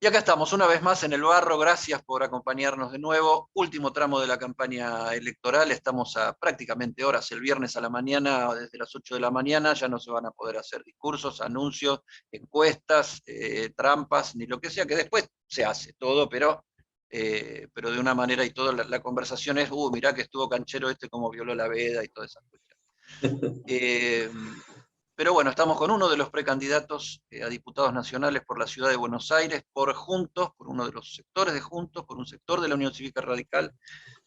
Y acá estamos, una vez más en el barro, gracias por acompañarnos de nuevo. Último tramo de la campaña electoral, estamos a prácticamente horas, el viernes a la mañana, desde las 8 de la mañana, ya no se van a poder hacer discursos, anuncios, encuestas, trampas, ni lo que sea, que después se hace todo, pero de una manera y todo, la conversación es, mirá que estuvo canchero este como violó la veda y todas esas cuestiones. Pero bueno, estamos con uno de los precandidatos a diputados nacionales por la ciudad de Buenos Aires, por Juntos, por uno de los sectores de Juntos, por un sector de la Unión Cívica Radical.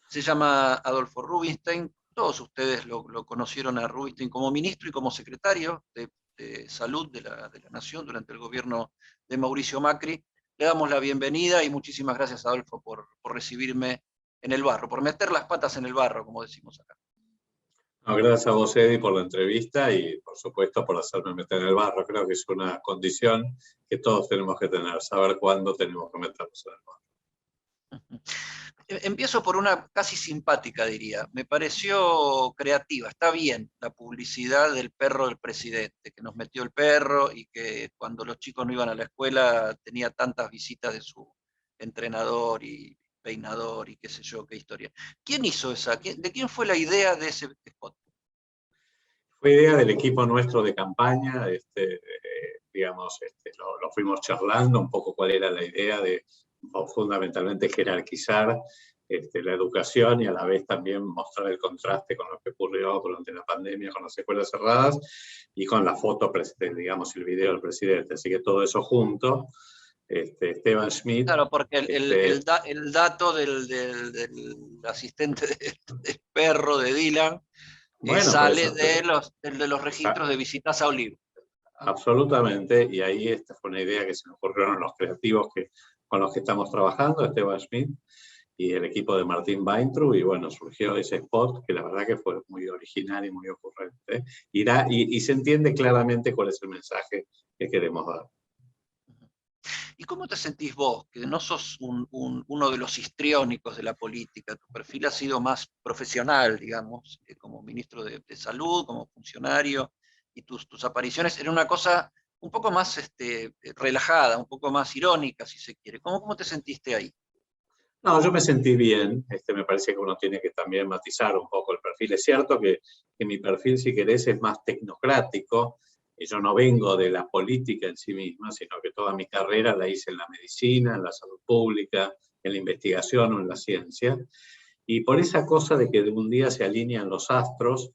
Se llama Adolfo Rubinstein. Todos ustedes lo conocieron a Rubinstein como ministro y como secretario de Salud de la Nación durante el gobierno de Mauricio Macri. Le damos la bienvenida y muchísimas gracias, Adolfo, por recibirme en el barro, por meter las patas en el barro, como decimos acá. No, gracias a vos, Eddie, por la entrevista y, por supuesto, por hacerme meter en el barro. Creo que es una condición que todos tenemos que tener, saber cuándo tenemos que meternos en el barro. Empiezo por una casi simpática, diría. Me pareció creativa. Está bien la publicidad del perro del presidente, que nos metió el perro y que cuando los chicos no iban a la escuela tenía tantas visitas de su entrenador y peinador y qué sé yo, qué historia. ¿Quién hizo esa? ¿De quién fue la idea de ese spot? Fue idea del equipo nuestro de campaña, digamos, lo fuimos charlando un poco cuál era la idea de fundamentalmente jerarquizar la educación y a la vez también mostrar el contraste con lo que ocurrió durante la pandemia con las escuelas cerradas y con la foto, digamos, el video del presidente. Así que todo eso junto, Esteban Schmidt. Claro, porque el dato del asistente del perro de Dylan Bueno, por sale eso, de los registros de visitas a Olivo. absolutamente, y ahí esta fue una idea que se nos ocurrieron los creativos con los que estamos trabajando, Esteban Schmidt y el equipo de Martín Weintraub, y bueno, surgió ese spot que la verdad que fue muy original y muy ocurrente, y se entiende claramente cuál es el mensaje que queremos dar. ¿Y cómo te sentís vos, que no sos uno de los histriónicos de la política? Tu perfil ha sido más profesional, digamos, como ministro de Salud, como funcionario, y tus apariciones eran una cosa un poco más relajada, un poco más irónica, si se quiere. ¿Cómo te sentiste ahí? No, yo me sentí bien, me parece que uno tiene que también matizar un poco el perfil. Es cierto que mi perfil, si querés, es más tecnocrático, y yo no vengo de la política en sí misma, sino que toda mi carrera la hice en la medicina, en la salud pública, en la investigación o en la ciencia. Y por esa cosa de que de un día se alinean los astros,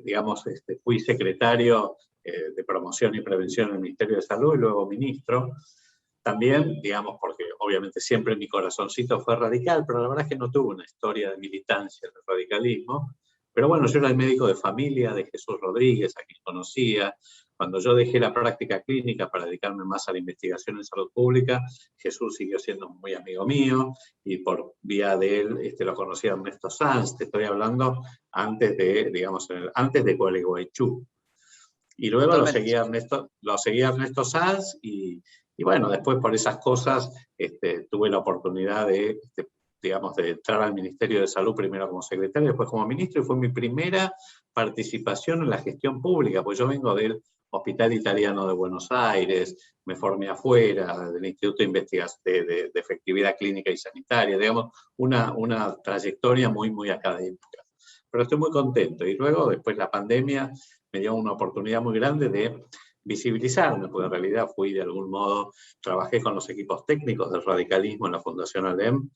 digamos, fui secretario de promoción y prevención en el Ministerio de Salud y luego ministro. También, digamos, porque obviamente siempre mi corazoncito fue radical, pero la verdad es que no tuve una historia de militancia en el radicalismo. Pero bueno, yo era el médico de familia de Jesús Rodríguez, a quien conocía. Cuando yo dejé la práctica clínica para dedicarme más a la investigación en salud pública, Jesús siguió siendo muy amigo mío y por vía de él lo conocía Ernesto Sanz. Te estoy hablando antes de, digamos, antes de Gualeguaychú. Y luego Totalmente. lo seguía Ernesto Sanz y bueno, después por esas cosas tuve la oportunidad digamos, de entrar al Ministerio de Salud, primero como secretario, después como ministro, y fue mi primera participación en la gestión pública, pues yo vengo del Hospital Italiano de Buenos Aires, me formé afuera, del Instituto de Investigación de Efectividad Clínica y Sanitaria, digamos, una trayectoria muy, muy académica. Pero estoy muy contento. Y luego, después la pandemia, me dio una oportunidad muy grande de visibilizarme, porque en realidad fui de algún modo, trabajé con los equipos técnicos del radicalismo en la Fundación ALEM,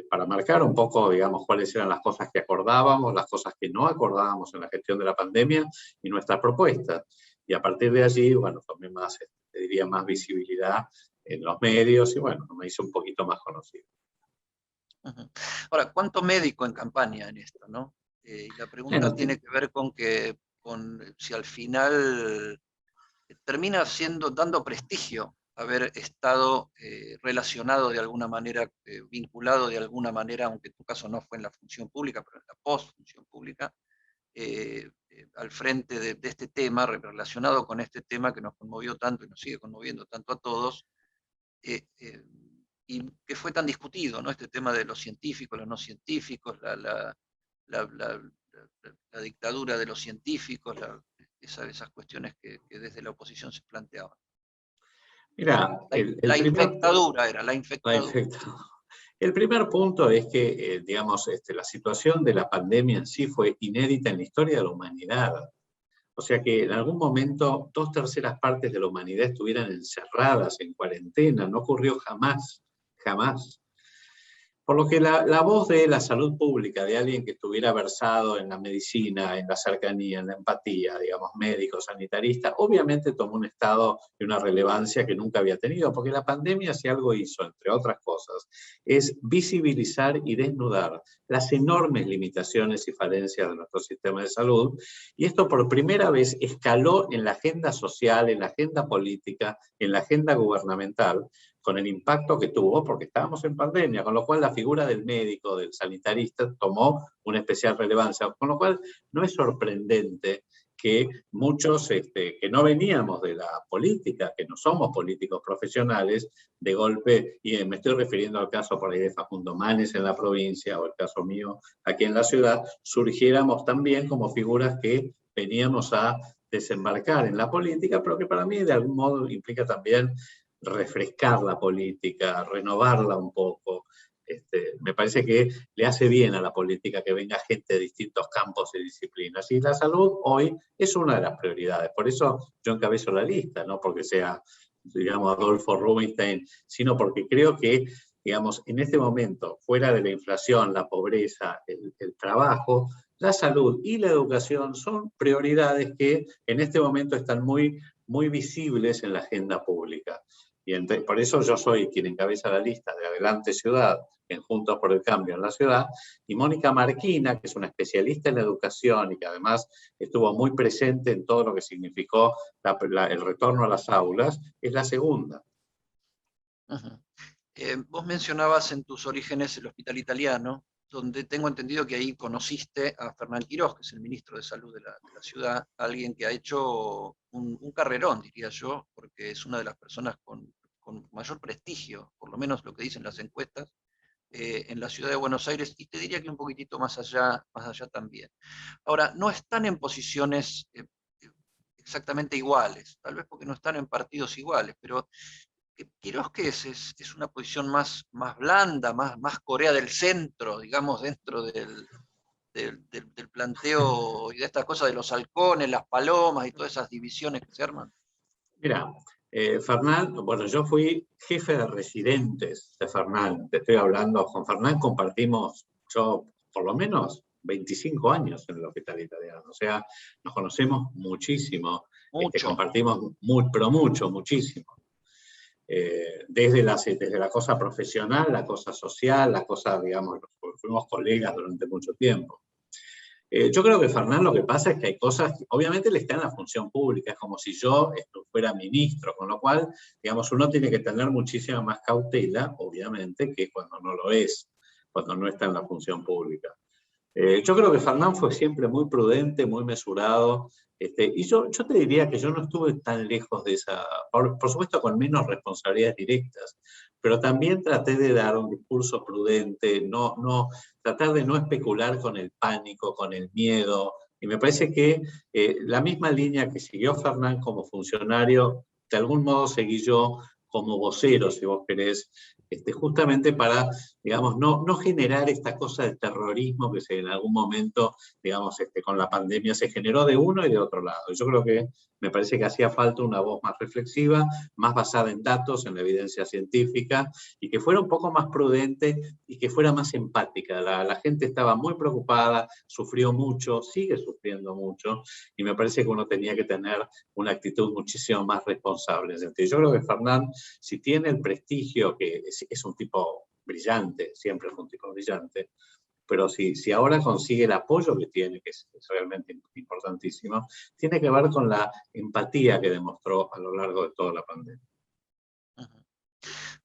para marcar un poco, digamos, cuáles eran las cosas que acordábamos, las cosas que no acordábamos en la gestión de la pandemia y nuestras propuestas. Y a partir de allí, bueno, tomé más, te diría, más visibilidad en los medios y bueno, me hice un poquito más conocido. Ahora, ¿cuánto médico en campaña en esto, no? Y la pregunta tiene que ver con si al final termina dando prestigio haber estado relacionado de alguna manera, vinculado de alguna manera, aunque en tu caso no fue en la función pública, pero en la post-función pública, al frente de este tema, relacionado con este tema que nos conmovió tanto y nos sigue conmoviendo tanto a todos, y que fue tan discutido, ¿no? Este tema de los científicos, los no científicos, la dictadura de los científicos, esas cuestiones que desde la oposición se planteaban. Mira, La infectadura era, la la infectadura. El primer punto es que, digamos, la situación de la pandemia en sí fue inédita en la historia de la humanidad. O sea que en algún momento 2/3 de la humanidad estuvieran encerradas en cuarentena. No ocurrió jamás, jamás. Por lo que la voz de la salud pública, de alguien que estuviera versado en la medicina, en la cercanía, en la empatía, digamos, médico, sanitarista, obviamente tomó un estado y una relevancia que nunca había tenido, porque la pandemia, si algo hizo, entre otras cosas, es visibilizar y desnudar las enormes limitaciones y falencias de nuestro sistema de salud, y esto por primera vez escaló en la agenda social, en la agenda política, en la agenda gubernamental, con el impacto que tuvo, porque estábamos en pandemia, con lo cual la figura del médico, del sanitarista, tomó una especial relevancia, con lo cual no es sorprendente que muchos que no veníamos de la política, que no somos políticos profesionales, de golpe, y me estoy refiriendo al caso por ahí de Facundo Manes en la provincia, o el caso mío aquí en la ciudad, surgiéramos también como figuras que veníamos a desembarcar en la política, pero que para mí de algún modo implica también refrescar la política, renovarla un poco. Me parece que le hace bien a la política que venga gente de distintos campos y disciplinas. Y la salud hoy es una de las prioridades. Por eso yo encabezo la lista, no porque sea, digamos, Adolfo Rubinstein, sino porque creo que, digamos, en este momento, fuera de la inflación, la pobreza, el trabajo, la salud y la educación son prioridades que en este momento están muy, muy visibles en la agenda pública. Y por eso yo soy quien encabeza la lista de Adelante Ciudad, en Juntos por el Cambio en la ciudad, y Mónica Marquina, que es una especialista en la educación y que además estuvo muy presente en todo lo que significó el retorno a las aulas, es la segunda. Uh-huh. Vos mencionabas en tus orígenes el Hospital Italiano, donde tengo entendido que ahí conociste a Fernán Quirós, que es el ministro de Salud de la ciudad, alguien que ha hecho un carrerón, diría yo, porque es una de las personas con mayor prestigio, por lo menos lo que dicen las encuestas, en la ciudad de Buenos Aires, y te diría que un poquitito más allá también. Ahora, no están en posiciones exactamente iguales, tal vez porque no están en partidos iguales, pero Quirós, ¿qué es? Es una posición más blanda, más Corea del Centro, digamos, dentro del planteo y de estas cosas de los halcones, las palomas y todas esas divisiones que se arman. Mira, Fernán, bueno, yo fui jefe de residentes de Fernán, te estoy hablando, con Fernán compartimos, yo por lo menos 25 años en el Hospital Italiano, o sea, nos conocemos muchísimo, Mucho. compartimos pero mucho, muchísimo. Desde la cosa profesional, la cosa social, la cosa, digamos, fuimos colegas durante mucho tiempo. Yo creo que Fernán lo que pasa es que hay cosas, obviamente él está en la función pública, es como si yo fuera ministro, con lo cual, digamos, uno tiene que tener muchísima más cautela, obviamente, que cuando no lo es, cuando no está en la función pública. Yo creo que Fernán fue siempre muy prudente, muy mesurado, y yo te diría que yo no estuve tan lejos de esa, por supuesto con menos responsabilidades directas, pero también traté de dar un discurso prudente, tratar de no especular con el pánico, con el miedo, y me parece que la misma línea que siguió Fernán como funcionario, de algún modo seguí yo como vocero, si vos querés, justamente para, digamos, no generar esta cosa de terrorismo que en algún momento, digamos, con la pandemia se generó de uno y de otro lado. Yo creo que me parece que hacía falta una voz más reflexiva, más basada en datos, en la evidencia científica, y que fuera un poco más prudente y que fuera más empática. La gente estaba muy preocupada, sufrió mucho, sigue sufriendo mucho, y me parece que uno tenía que tener una actitud muchísimo más responsable. Yo creo que Fernán, si tiene el prestigio, que es un tipo brillante, siempre es un tipo brillante, pero si ahora consigue el apoyo que tiene, que es realmente importantísimo, tiene que ver con la empatía que demostró a lo largo de toda la pandemia.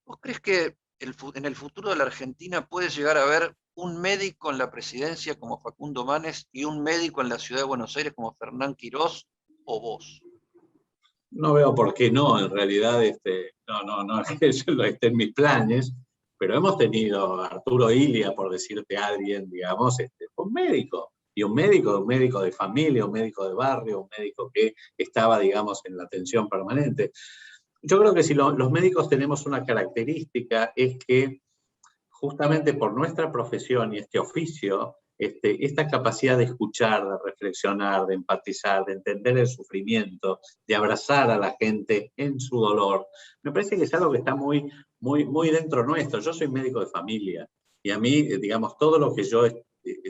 ¿Vos crees que en el futuro de la Argentina puede llegar a haber un médico en la presidencia como Facundo Manes y un médico en la ciudad de Buenos Aires como Fernán Quirós o vos? No veo por qué no, en realidad no es que eso esté en mis planes, pero hemos tenido a Arturo Illia, por decirte a alguien, digamos, un médico, y un médico de familia, un médico de barrio, un médico que estaba, digamos, en la atención permanente. Yo creo que si los médicos tenemos una característica es que justamente por nuestra profesión y este oficio, esta capacidad de escuchar, de reflexionar, de empatizar, de entender el sufrimiento, de abrazar a la gente en su dolor, me parece que es algo que está muy, muy, muy dentro nuestro. Yo soy médico de familia y a mí, digamos, todo lo que yo,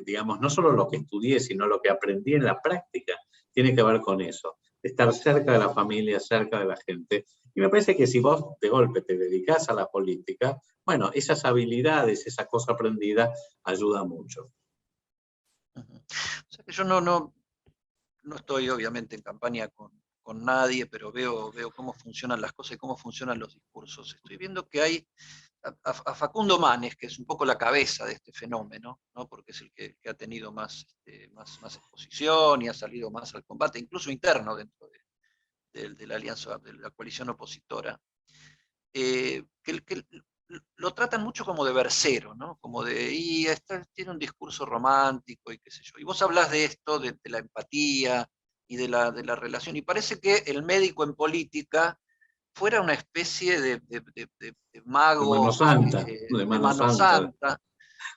digamos, no solo lo que estudié, sino lo que aprendí en la práctica, tiene que ver con eso, de estar cerca de la familia, cerca de la gente. Y me parece que si vos de golpe te dedicás a la política, bueno, esas habilidades, esa cosa aprendida, ayuda mucho. O sea que yo no estoy obviamente en campaña con nadie, pero veo cómo funcionan las cosas y cómo funcionan los discursos. Estoy viendo que hay a Facundo Manes, que es un poco la cabeza de este fenómeno, ¿no? Porque es el que ha tenido más exposición y ha salido más al combate, incluso interno dentro de la alianza, de la coalición opositora, que lo tratan mucho como de versero, ¿no? Como de, tiene un discurso romántico y qué sé yo. Y vos hablas de esto, de la empatía y de la relación, y parece que el médico en política fuera una especie de De mano mago, santa, de de mano mano santa, santa.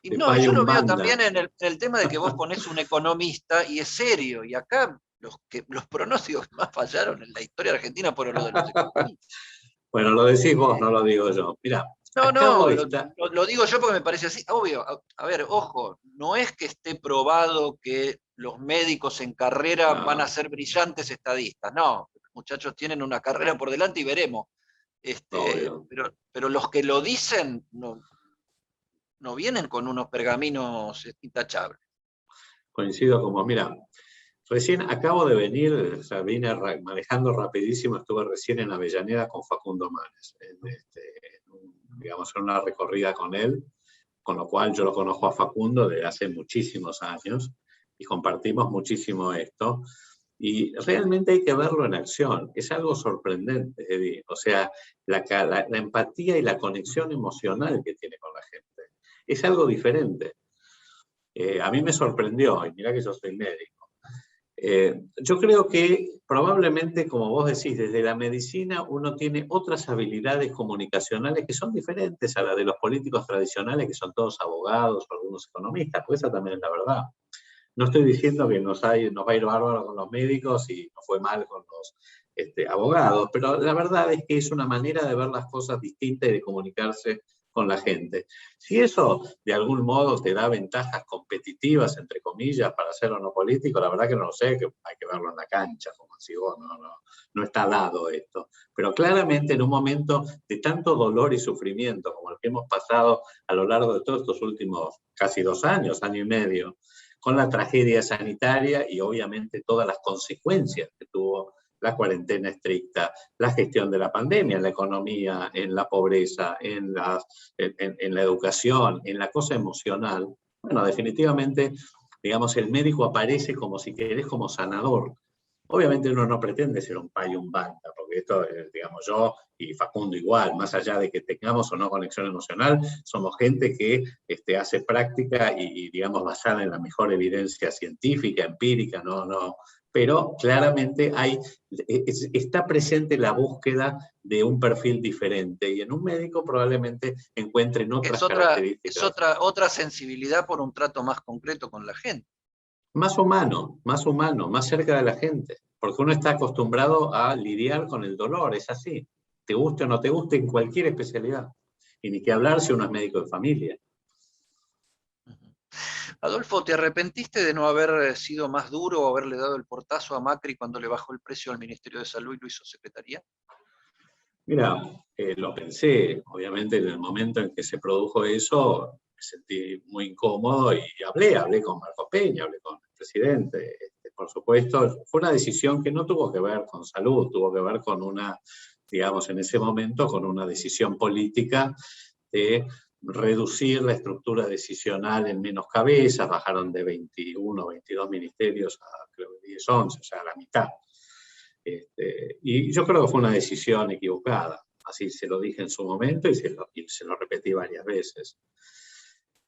Y de no, yo lo veo Payumbanda. también en el tema de que vos ponés un economista y es serio, y acá los pronósticos que más fallaron en la historia argentina fueron los de los economistas. Bueno, lo decís vos, no lo digo yo. Mirá, No, acabo no, de lo, estar... lo- lo digo yo porque me parece así. Obvio, a ver, ojo, no es que esté probado que los médicos en carrera van a No, ser brillantes estadistas. No, los muchachos tienen una carrera por delante y veremos. obvio. Pero los que lo dicen no vienen con unos pergaminos intachables. Coincido con vos. Mira, recién acabo de venir, o sea, vine manejando rapidísimo, estuve recién en Avellaneda con Facundo Manes, digamos, en una recorrida con él, con lo cual yo lo conozco a Facundo desde hace muchísimos años y compartimos muchísimo esto. Y realmente hay que verlo en acción. Es algo sorprendente, Eddie. O sea, la empatía y la conexión emocional que tiene con la gente. Es algo diferente. A mí me sorprendió, y mira que yo soy médico. Yo creo que probablemente, como vos decís, desde la medicina uno tiene otras habilidades comunicacionales que son diferentes a las de los políticos tradicionales, que son todos abogados o algunos economistas, pues esa también es la verdad. No estoy diciendo que nos va a ir bárbaro con los médicos y nos fue mal con los abogados, pero la verdad es que es una manera de ver las cosas distintas y de comunicarse con la gente. Si eso de algún modo te da ventajas competitivas, entre comillas, para ser o no político, la verdad que no lo sé, que hay que verlo en la cancha, como así vos, no está dado esto. Pero claramente en un momento de tanto dolor y sufrimiento como el que hemos pasado a lo largo de todos estos últimos casi 2 años, año y medio, con la tragedia sanitaria y obviamente todas las consecuencias que tuvo la cuarentena estricta, la gestión de la pandemia, en la economía, en la pobreza, en la educación, en la cosa emocional. Bueno, definitivamente, digamos, el médico aparece como, si querés, como sanador. Obviamente uno no pretende ser un payo, un banda, porque esto, digamos, yo y Facundo igual, más allá de que tengamos o no conexión emocional, somos gente que hace práctica y, digamos, basada en la mejor evidencia científica, empírica, pero claramente está presente la búsqueda de un perfil diferente y en un médico probablemente encuentren Es otras es características. otra sensibilidad por un trato más concreto con la gente. Más humano, más cerca de la gente, porque uno está acostumbrado a lidiar con el dolor, es así, te guste o no te guste en cualquier especialidad, y ni que hablar si uno es médico de familia. Adolfo, ¿te arrepentiste de no haber sido más duro o haberle dado el portazo a Macri cuando le bajó el precio al Ministerio de Salud y lo hizo secretaría? Mira, lo pensé, obviamente en el momento en que se produjo eso, me sentí muy incómodo y hablé con Marcos Peña, hablé con el presidente, por supuesto, fue una decisión que no tuvo que ver con salud, tuvo que ver con digamos, en ese momento, con una decisión política de reducir la estructura decisional en menos cabezas, bajaron de 21 o 22 ministerios a creo 10, 11, o sea, a la mitad. Y yo creo que fue una decisión equivocada, así se lo dije en su momento y se lo repetí varias veces.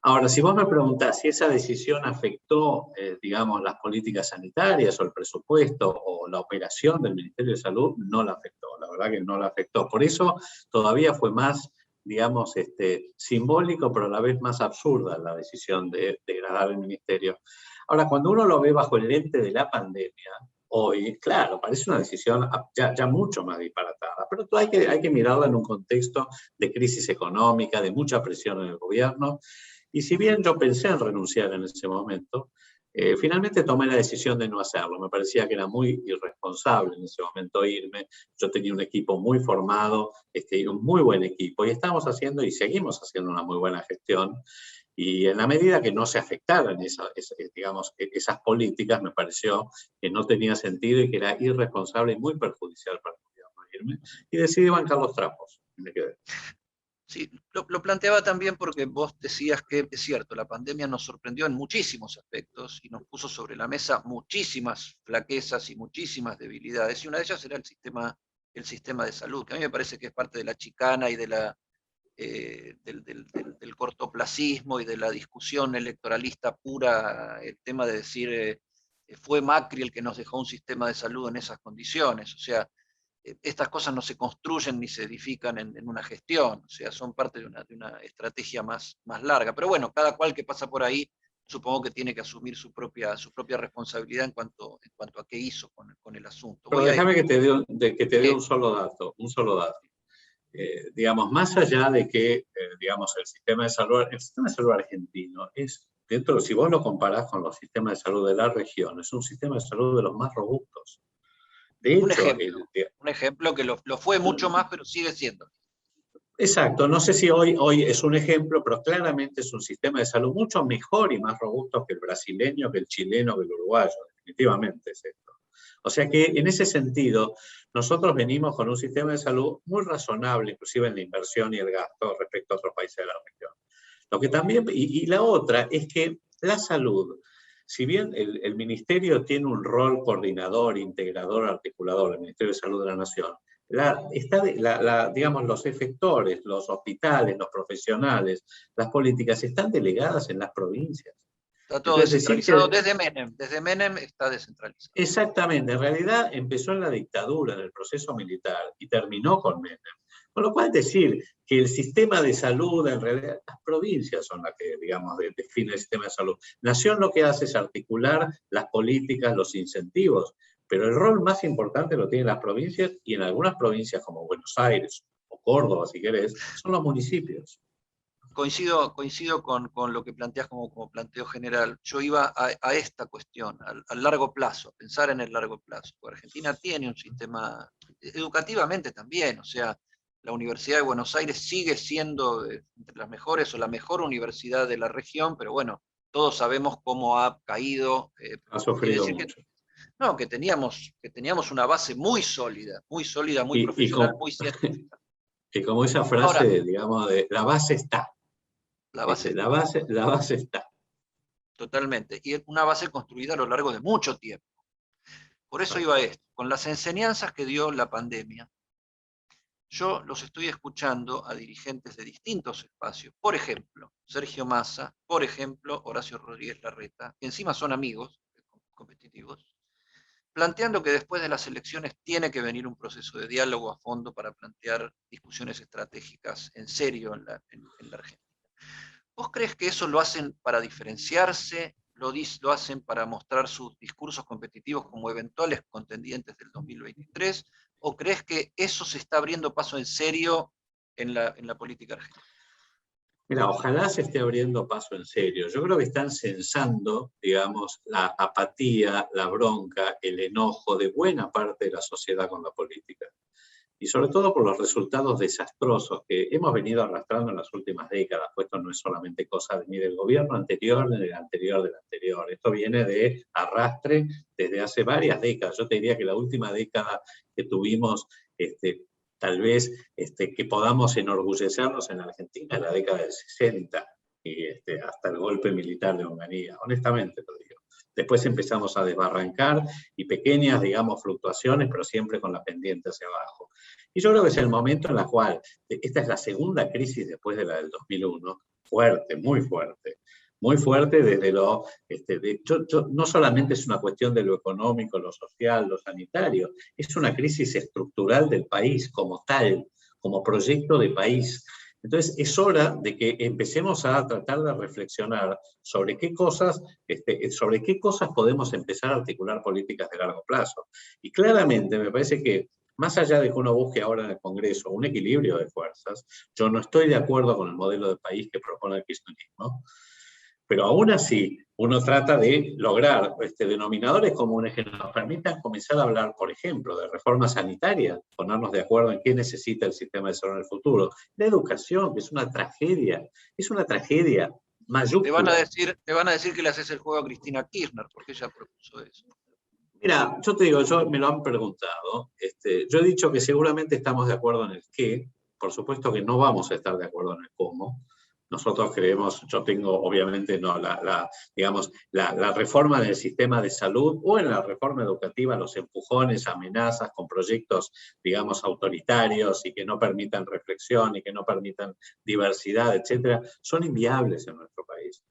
Ahora, si vos me preguntás si esa decisión afectó, digamos, las políticas sanitarias o el presupuesto o la operación del Ministerio de Salud, no la afectó, la verdad que no la afectó. Por eso todavía fue más, digamos, simbólico, pero a la vez más absurda la decisión de degradar el ministerio. Ahora, cuando uno lo ve bajo el lente de la pandemia, hoy, claro, parece una decisión ya mucho más disparatada, pero hay que mirarla en un contexto de crisis económica, de mucha presión en el gobierno. Y si bien yo pensé en renunciar en ese momento, finalmente tomé la decisión de no hacerlo. Me parecía que era muy irresponsable en ese momento irme. Yo tenía un equipo muy formado, un muy buen equipo, y estábamos haciendo y seguimos haciendo una muy buena gestión. Y en la medida que no se afectaran digamos, esas políticas, me pareció que no tenía sentido y que era irresponsable y muy perjudicial para el gobierno irme. Y decidí bancar los trapos. Y me quedé. Sí, lo planteaba también porque vos decías que es cierto, la pandemia nos sorprendió en muchísimos aspectos y nos puso sobre la mesa muchísimas flaquezas y muchísimas debilidades, y una de ellas era el sistema de salud, que a mí me parece que es parte de la chicana y de del cortoplacismo y de la discusión electoralista pura, el tema de decir fue Macri el que nos dejó un sistema de salud en esas condiciones. O sea, estas cosas no se construyen ni se edifican en una gestión, o sea, son parte de una estrategia más larga. Pero bueno, cada cual que pasa por ahí, supongo que tiene que asumir su propia responsabilidad en cuanto a qué hizo con el asunto. Pero Voy a déjame ir. que te dé un solo dato, digamos, más allá de que, digamos, el sistema de salud argentino es, si vos lo comparás con los sistemas de salud de la región, es un sistema de salud de los más robustos. De hecho, Un ejemplo que lo fue mucho más, pero sigue siendo. exacto, no sé si hoy es un ejemplo, pero claramente es un sistema de salud mucho mejor y más robusto que el brasileño, que el chileno, que el uruguayo, definitivamente es esto. O sea que en ese sentido, nosotros venimos con un sistema de salud muy razonable, inclusive en la inversión y el gasto respecto a otros países de la región. Lo que también, y la otra es que la salud, si bien el Ministerio tiene un rol coordinador, integrador, articulador, el Ministerio de Salud de la Nación, digamos, los efectores, los hospitales, los profesionales, las políticas están delegadas en las provincias. Está todo Entonces, decir descentralizado que desde Menem está descentralizado. exactamente, en realidad empezó en la dictadura, en el proceso militar, y terminó con Menem. Con lo cual decir que el sistema de salud, en realidad, las provincias son las que, digamos, definen el sistema de salud. Nación lo que hace es articular las políticas, los incentivos, pero el rol más importante lo tienen las provincias, y en algunas provincias como Buenos Aires o Córdoba, si querés, son los municipios. Coincido con lo que planteas como planteo general. Yo iba a esta cuestión, al largo plazo, a pensar en el largo plazo. Porque Argentina tiene un sistema, educativamente también, o sea, la Universidad de Buenos Aires sigue siendo entre las mejores o la mejor universidad de la región, pero bueno, todos sabemos cómo ha caído. Ha Quiere sufrido decir que, mucho. no, que teníamos una base muy sólida, muy Y, y, profesional, con, muy científica. y como esa Ahora, frase, digamos, de la base está. la base ¿Viste? está. La base está. Totalmente. Y es una base construida a lo largo de mucho tiempo. Por eso iba esto. Con las enseñanzas que dio la pandemia, yo los estoy escuchando a dirigentes de distintos espacios. Por ejemplo, Sergio Massa, por ejemplo, Horacio Rodríguez Larreta, que encima son amigos competitivos, planteando que después de las elecciones tiene que venir un proceso de diálogo a fondo para plantear discusiones estratégicas en serio en la Argentina. ¿Vos crees que eso lo hacen para diferenciarse? ¿Lo hacen para mostrar sus discursos competitivos como eventuales contendientes del 2023? ¿O crees que eso se está abriendo paso en serio en la política argentina? Mira, ojalá se esté abriendo paso en serio. Yo creo que están censando, digamos, la apatía, la bronca, el enojo de buena parte de la sociedad con la política. Y sobre todo por los resultados desastrosos que hemos venido arrastrando en las últimas décadas, pues esto no es solamente cosa ni del gobierno anterior ni del anterior del anterior, esto viene de arrastre desde hace varias décadas. Yo te diría que la última década que tuvimos, tal vez que podamos enorgullecernos en Argentina, es la década del 60, y hasta el golpe militar de Onganía, honestamente lo digo. Después empezamos a desbarrancar y pequeñas, digamos, fluctuaciones, pero siempre con la pendiente hacia abajo. Y yo creo que es el momento en el cual, esta es la segunda crisis después de la del 2001, fuerte, muy fuerte desde lo, no solamente es una cuestión de lo económico, lo social, lo sanitario, es una crisis estructural del país como tal, como proyecto de país. Entonces es hora de que empecemos a tratar de reflexionar sobre qué cosas podemos empezar a articular políticas de largo plazo. Y claramente me parece que más allá de que uno busque ahora en el Congreso un equilibrio de fuerzas, yo no estoy de acuerdo con el modelo de país que propone el kirchnerismo, pero aún así uno trata de lograr denominadores comunes que nos permitan comenzar a hablar, por ejemplo, de reforma sanitaria, ponernos de acuerdo en qué necesita el sistema de salud en el futuro, la educación, que es una tragedia mayúscula. Te van a decir que le haces el juego a Cristina Kirchner, porque ella propuso eso. Mira, yo te digo, me lo han preguntado, yo he dicho que seguramente estamos de acuerdo en el qué, por supuesto que no vamos a estar de acuerdo en el cómo. Nosotros creemos, yo tengo obviamente no, la reforma del sistema de salud o en la reforma educativa, los empujones, amenazas con proyectos, digamos, autoritarios y que no permitan reflexión y que no permitan diversidad, etcétera, son inviables en nuestro país.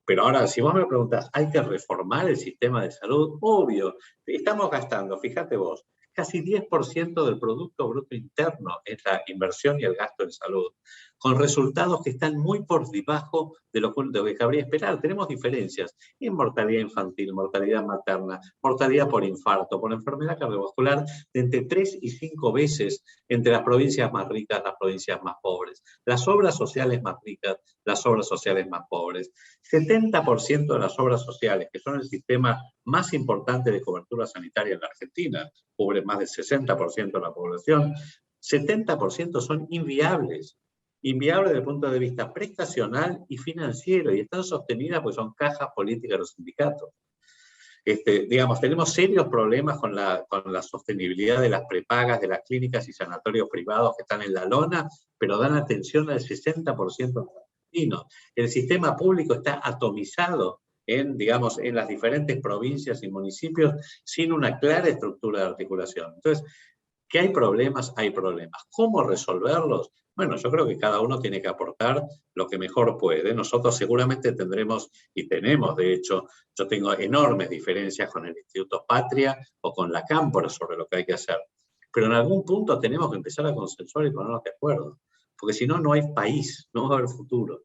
Pero ahora, si vos me preguntás, ¿hay que reformar el sistema de salud? Obvio, estamos gastando, fíjate vos, casi 10% del Producto Bruto Interno es la inversión y el gasto en salud, con resultados que están muy por debajo de lo que cabría esperar. Tenemos diferencias en mortalidad infantil, mortalidad materna, mortalidad por infarto, por enfermedad cardiovascular, de entre 3 y 5 veces entre las provincias más ricas y las provincias más pobres. Las obras sociales más ricas, las obras sociales más pobres. 70% de las obras sociales, que son el sistema más importante de cobertura sanitaria en la Argentina, cubre más del 60% de la población, 70% son inviables desde el punto de vista prestacional y financiero, y están sostenidas porque son cajas políticas de los sindicatos. Digamos, tenemos serios problemas con la sostenibilidad de las prepagas, de las clínicas y sanatorios privados que están en la lona, pero dan atención al 60% de los argentinos. El sistema público está atomizado digamos, en las diferentes provincias y municipios sin una clara estructura de articulación. Entonces, ¿que hay problemas? Hay problemas. ¿Cómo resolverlos? Bueno, yo creo que cada uno tiene que aportar lo que mejor puede. Nosotros seguramente tendremos, y tenemos de hecho, yo tengo enormes diferencias con el Instituto Patria o con la Cámpora sobre lo que hay que hacer. Pero en algún punto tenemos que empezar a consensuar y ponernos de acuerdo. Porque si no, no hay país, no va a haber futuro.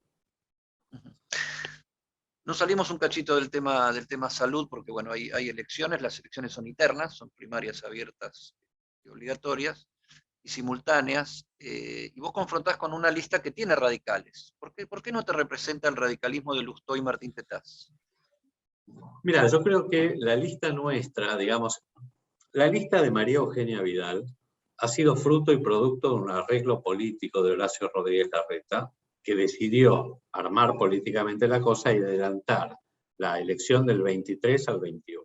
Nos salimos un cachito del tema salud, porque bueno, hay elecciones, las elecciones son internas, son primarias abiertas y obligatorias, y simultáneas, y vos confrontás con una lista que tiene radicales. ¿Por qué no te representa el radicalismo de Lustó y Martín Tetaz? Mira, yo creo que la lista nuestra, digamos, la lista de María Eugenia Vidal ha sido fruto y producto de un arreglo político de Horacio Rodríguez Larreta, que decidió armar políticamente la cosa y adelantar la elección del 23 al 21.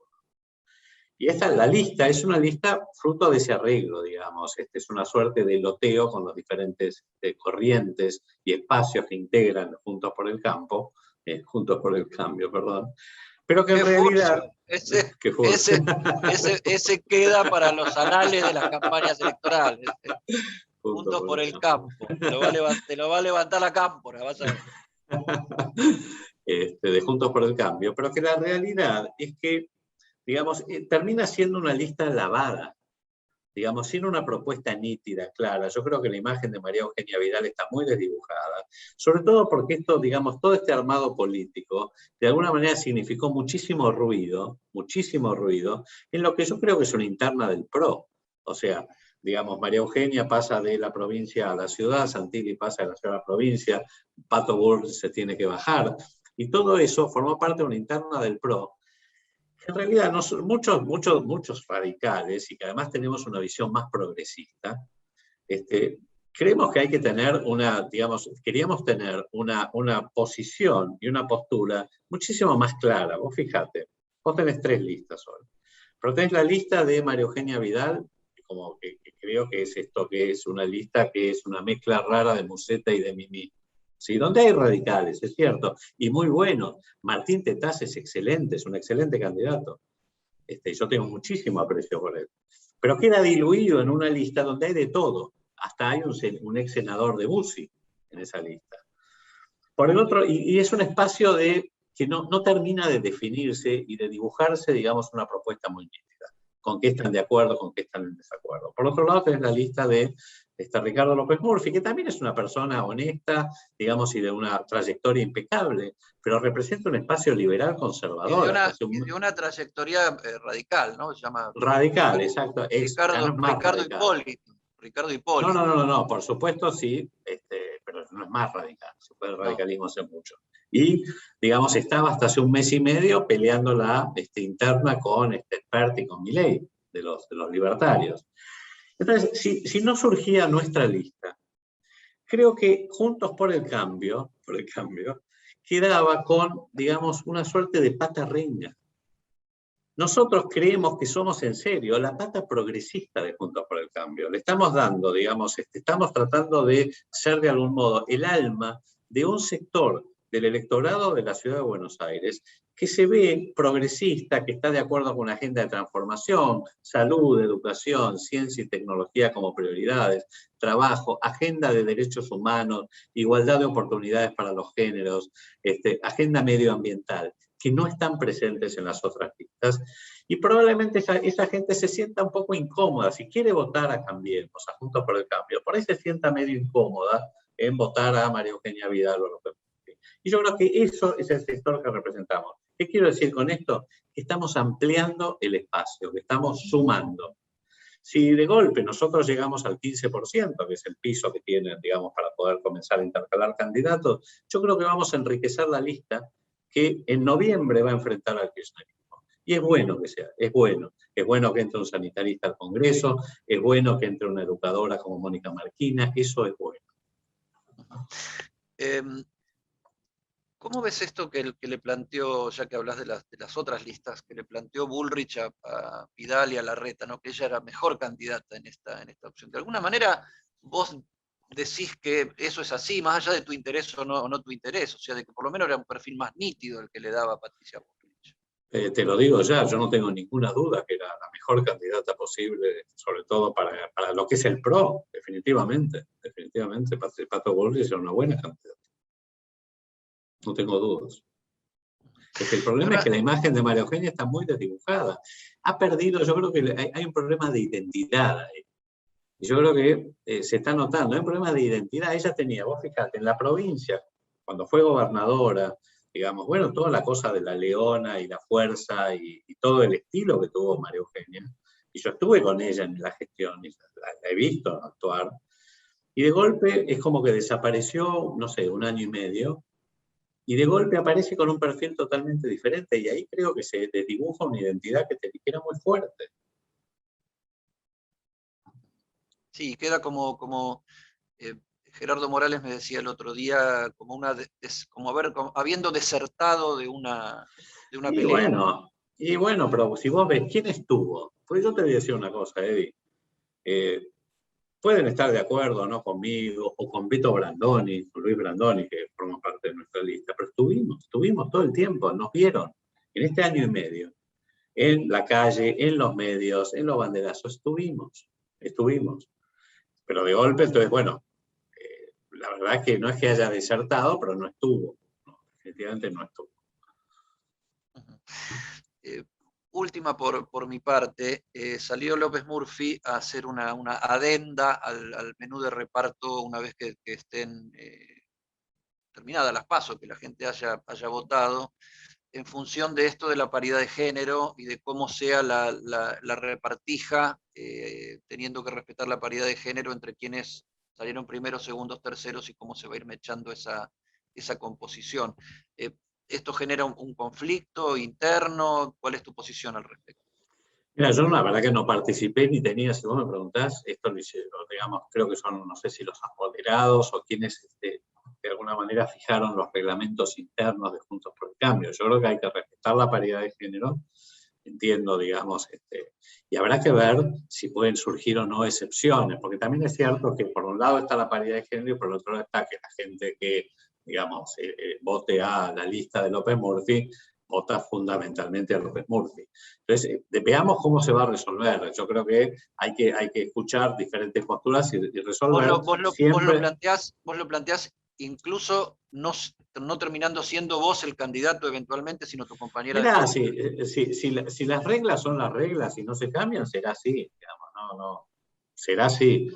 Y la lista es una lista fruto de ese arreglo, digamos. Es una suerte de loteo con los diferentes corrientes y espacios que integran Juntos por el Cambio, perdón. Pero que en realidad... Ese queda para los anales de las campañas electorales. Juntos por el Campo. Te lo va a levantar la Cámpora, vas a ver. De Juntos por el Cambio. Pero que la realidad es que, digamos, termina siendo una lista lavada, digamos, sin una propuesta nítida, clara. Yo creo que la imagen de María Eugenia Vidal está muy desdibujada, sobre todo porque esto, digamos, todo este armado político, de alguna manera significó muchísimo ruido, en lo que yo creo que es una interna del PRO. O sea, digamos, María Eugenia pasa de la provincia a la ciudad, Santilli pasa de la ciudad a la provincia, Pato Bullrich se tiene que bajar, y todo eso formó parte de una interna del PRO. En realidad, no son muchos radicales, y que además tenemos una visión más progresista, creemos que hay que tener queríamos tener una posición y una postura muchísimo más clara. Vos fíjate, vos tenés 3 listas hoy. Pero tenés la lista de María Eugenia Vidal, como que creo que es esto, que es una lista que es una mezcla rara de Musetta y de Mimí. ¿Sí? Donde hay radicales, es cierto, y muy buenos. Martín Tetaz es excelente, es un excelente candidato. Yo tengo muchísimo aprecio por él. Pero queda diluido en una lista donde hay de todo. Hasta hay un ex senador de Bussi en esa lista. Por el otro, y es un espacio que no termina de definirse y de dibujarse, digamos, una propuesta muy nítida. Con qué están de acuerdo, con qué están en desacuerdo. Por otro lado, tenés la lista de Ricardo López Murphy, que también es una persona honesta, digamos, y de una trayectoria impecable, pero representa un espacio liberal conservador. Y de una trayectoria radical, ¿no? Se llama Radical, exacto. Ya no es más Ricardo radical. Hipólito. Ricardo Hipólito. No, por supuesto sí, pero no es más radical. Se puede el radicalismo hacer mucho. Y, digamos, estaba hasta hace un mes y medio peleando la interna con Expert y con Milei, de los libertarios. Entonces, si no surgía nuestra lista, creo que Juntos por el Cambio, quedaba con, digamos, una suerte de pata reina. Nosotros creemos que somos en serio la pata progresista de Juntos por el Cambio. Le estamos dando, digamos, estamos tratando de ser de algún modo el alma de un sector del electorado de la ciudad de Buenos Aires que se ve progresista, que está de acuerdo con una agenda de transformación, salud, educación, ciencia y tecnología como prioridades, trabajo, agenda de derechos humanos, igualdad de oportunidades para los géneros, agenda medioambiental, que no están presentes en las otras listas, y probablemente esa gente se sienta un poco incómoda. Si quiere votar a Cambiemos, a Juntos por el Cambio, por ahí se sienta medio incómoda en votar a María Eugenia Vidal o López Murphy. Y yo creo que eso es el sector que representamos. ¿Qué quiero decir con esto? Que estamos ampliando el espacio, que estamos sumando. Si de golpe nosotros llegamos al 15%, que es el piso que tienen, digamos, para poder comenzar a intercalar candidatos, yo creo que vamos a enriquecer la lista que en noviembre va a enfrentar al kirchnerismo. Y es bueno que sea, es bueno. Es bueno que entre un sanitarista al Congreso, es bueno que entre una educadora como Mónica Marquina, eso es bueno. ¿Cómo ves esto que le planteó, ya que hablas de las otras listas, que le planteó Bullrich a Vidal y a Larreta, ¿no? Que ella era mejor candidata en esta opción? De alguna manera, vos decís que eso es así, más allá de tu interés o no tu interés, o sea, de que por lo menos era un perfil más nítido el que le daba a Patricia Bullrich. Te lo digo ya, yo no tengo ninguna duda que era la mejor candidata posible, sobre todo para lo que es el PRO, definitivamente. Definitivamente, Pato Bullrich era una buena candidata. No tengo dudas. El problema es que la imagen de María Eugenia está muy desdibujada. Ha perdido, yo creo que hay un problema de identidad ahí. Y yo creo que se está notando, hay un problema de identidad. Ella tenía, vos fíjate, en la provincia, cuando fue gobernadora, digamos, bueno, toda la cosa de la leona y la fuerza y todo el estilo que tuvo María Eugenia. Y yo estuve con ella en la gestión, y la he visto actuar. Y de golpe es como que desapareció, no sé, un año y medio, y de golpe aparece con un perfil totalmente diferente, y ahí creo que se desdibuja una identidad que era muy fuerte. Sí, queda como Gerardo Morales me decía el otro día, como habiendo desertado de una pelea. Y bueno, pero si vos ves quién estuvo, pues yo te voy a decir una cosa, Eddie. Pueden estar de acuerdo o no conmigo, o con Vito Brandoni, con Luis Brandoni, que forma parte de nuestra lista, pero estuvimos todo el tiempo, nos vieron en este año y medio, en la calle, en los medios, en los banderazos, estuvimos. Pero de golpe, entonces, bueno, la verdad es que no es que haya desertado, pero no estuvo. No, definitivamente no estuvo. Última por mi parte, salió López Murphy a hacer una adenda al menú de reparto una vez que estén terminadas las PASO, que la gente haya votado, en función de esto de la paridad de género y de cómo sea la repartija, teniendo que respetar la paridad de género entre quienes salieron primeros, segundos, terceros, y cómo se va a ir mechando esa composición. ¿Esto genera un conflicto interno? ¿Cuál es tu posición al respecto? Mira, yo la verdad que no participé ni tenía, si vos me preguntás, esto lo hicieron, digamos, creo que son, no sé si los apoderados o quienes de alguna manera fijaron los reglamentos internos de Juntos por el Cambio. Yo creo que hay que respetar la paridad de género, entiendo, digamos, y habrá que ver si pueden surgir o no excepciones, porque también es cierto que por un lado está la paridad de género y por otro lado está que la gente que, digamos, vote a la lista de López Murphy, vota fundamentalmente a López Murphy. Entonces, veamos cómo se va a resolver. Yo creo que hay que escuchar diferentes posturas y resolver. Vos lo planteás incluso no no terminando siendo vos el candidato eventualmente, sino tu compañera de Mirá, fórmula. si las reglas son las reglas y no se cambian, será así, digamos, será así.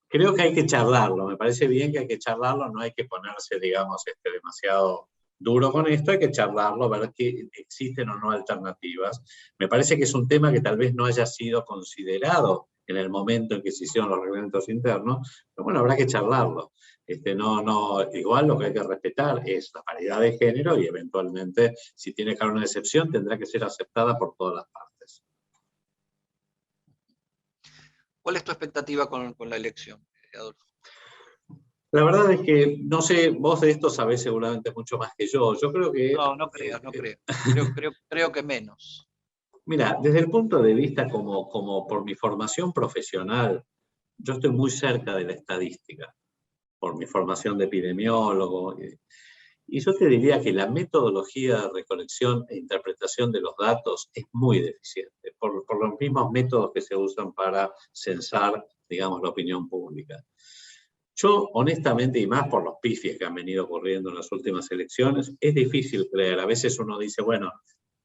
Creo que hay que charlarlo, me parece bien que hay que charlarlo, no hay que ponerse, digamos, demasiado duro con esto, hay que charlarlo, ver que existen o no alternativas. Me parece que es un tema que tal vez no haya sido considerado en el momento en que se hicieron los reglamentos internos, pero bueno, habrá que charlarlo. Igual lo que hay que respetar es la paridad de género y eventualmente, si tiene que haber una excepción, tendrá que ser aceptada por todas las partes. ¿Cuál es tu expectativa con la elección, Adolfo? La verdad es que, no sé, vos de esto sabés seguramente mucho más que yo. Yo creo que... No creas, no creo. Creo que menos. Mira, desde el punto de vista como por mi formación profesional, yo estoy muy cerca de la estadística, por mi formación de epidemiólogo. Y yo te diría que la metodología de recolección e interpretación de los datos es muy deficiente, por los mismos métodos que se usan para censar, digamos, la opinión pública. Yo, honestamente, y más por los pifies que han venido ocurriendo en las últimas elecciones, es difícil creer. A veces uno dice, bueno,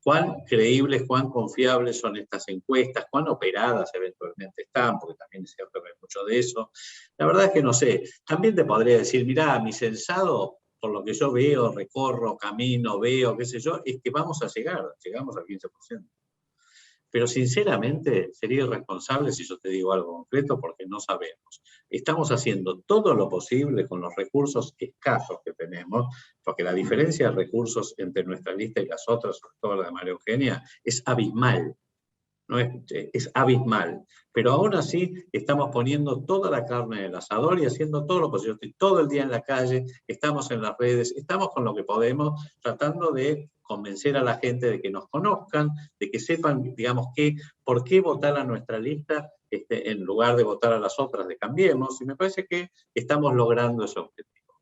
¿cuán creíbles, cuán confiables son estas encuestas? ¿Cuán operadas eventualmente están? Porque también es cierto que hay mucho de eso. La verdad es que no sé. También te podría decir, mirá, mi censado, por lo que yo veo, recorro, camino, veo, qué sé yo, es que llegamos al 15%. Pero sinceramente sería irresponsable si yo te digo algo concreto porque no sabemos. Estamos haciendo todo lo posible con los recursos escasos que tenemos, porque la diferencia de recursos entre nuestra lista y las otras, sobre todo la de María Eugenia, es abismal. No es abismal. Pero aún así estamos poniendo toda la carne en el asador y haciendo todo lo posible. Estoy todo el día en la calle, estamos en las redes, estamos con lo que podemos, tratando de convencer a la gente de que nos conozcan, de que sepan, digamos, por qué votar a nuestra lista en lugar de votar a las otras de Cambiemos. Y me parece que estamos logrando ese objetivo.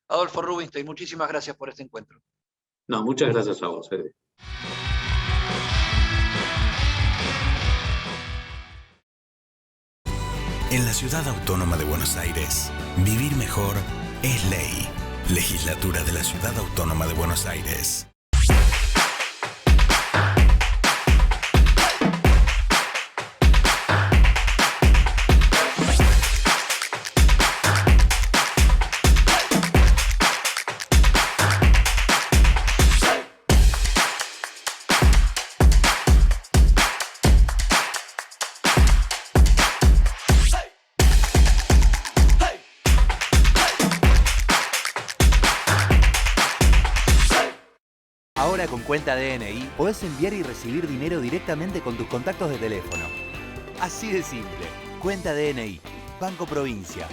Adolfo Rubinstein, muchísimas gracias por este encuentro. No, muchas gracias a vos, Eddie. En la Ciudad Autónoma de Buenos Aires, vivir mejor es ley. Legislatura de la Ciudad Autónoma de Buenos Aires. Ahora con cuenta DNI podés enviar y recibir dinero directamente con tus contactos de teléfono. Así de simple. Cuenta DNI. Banco Provincia.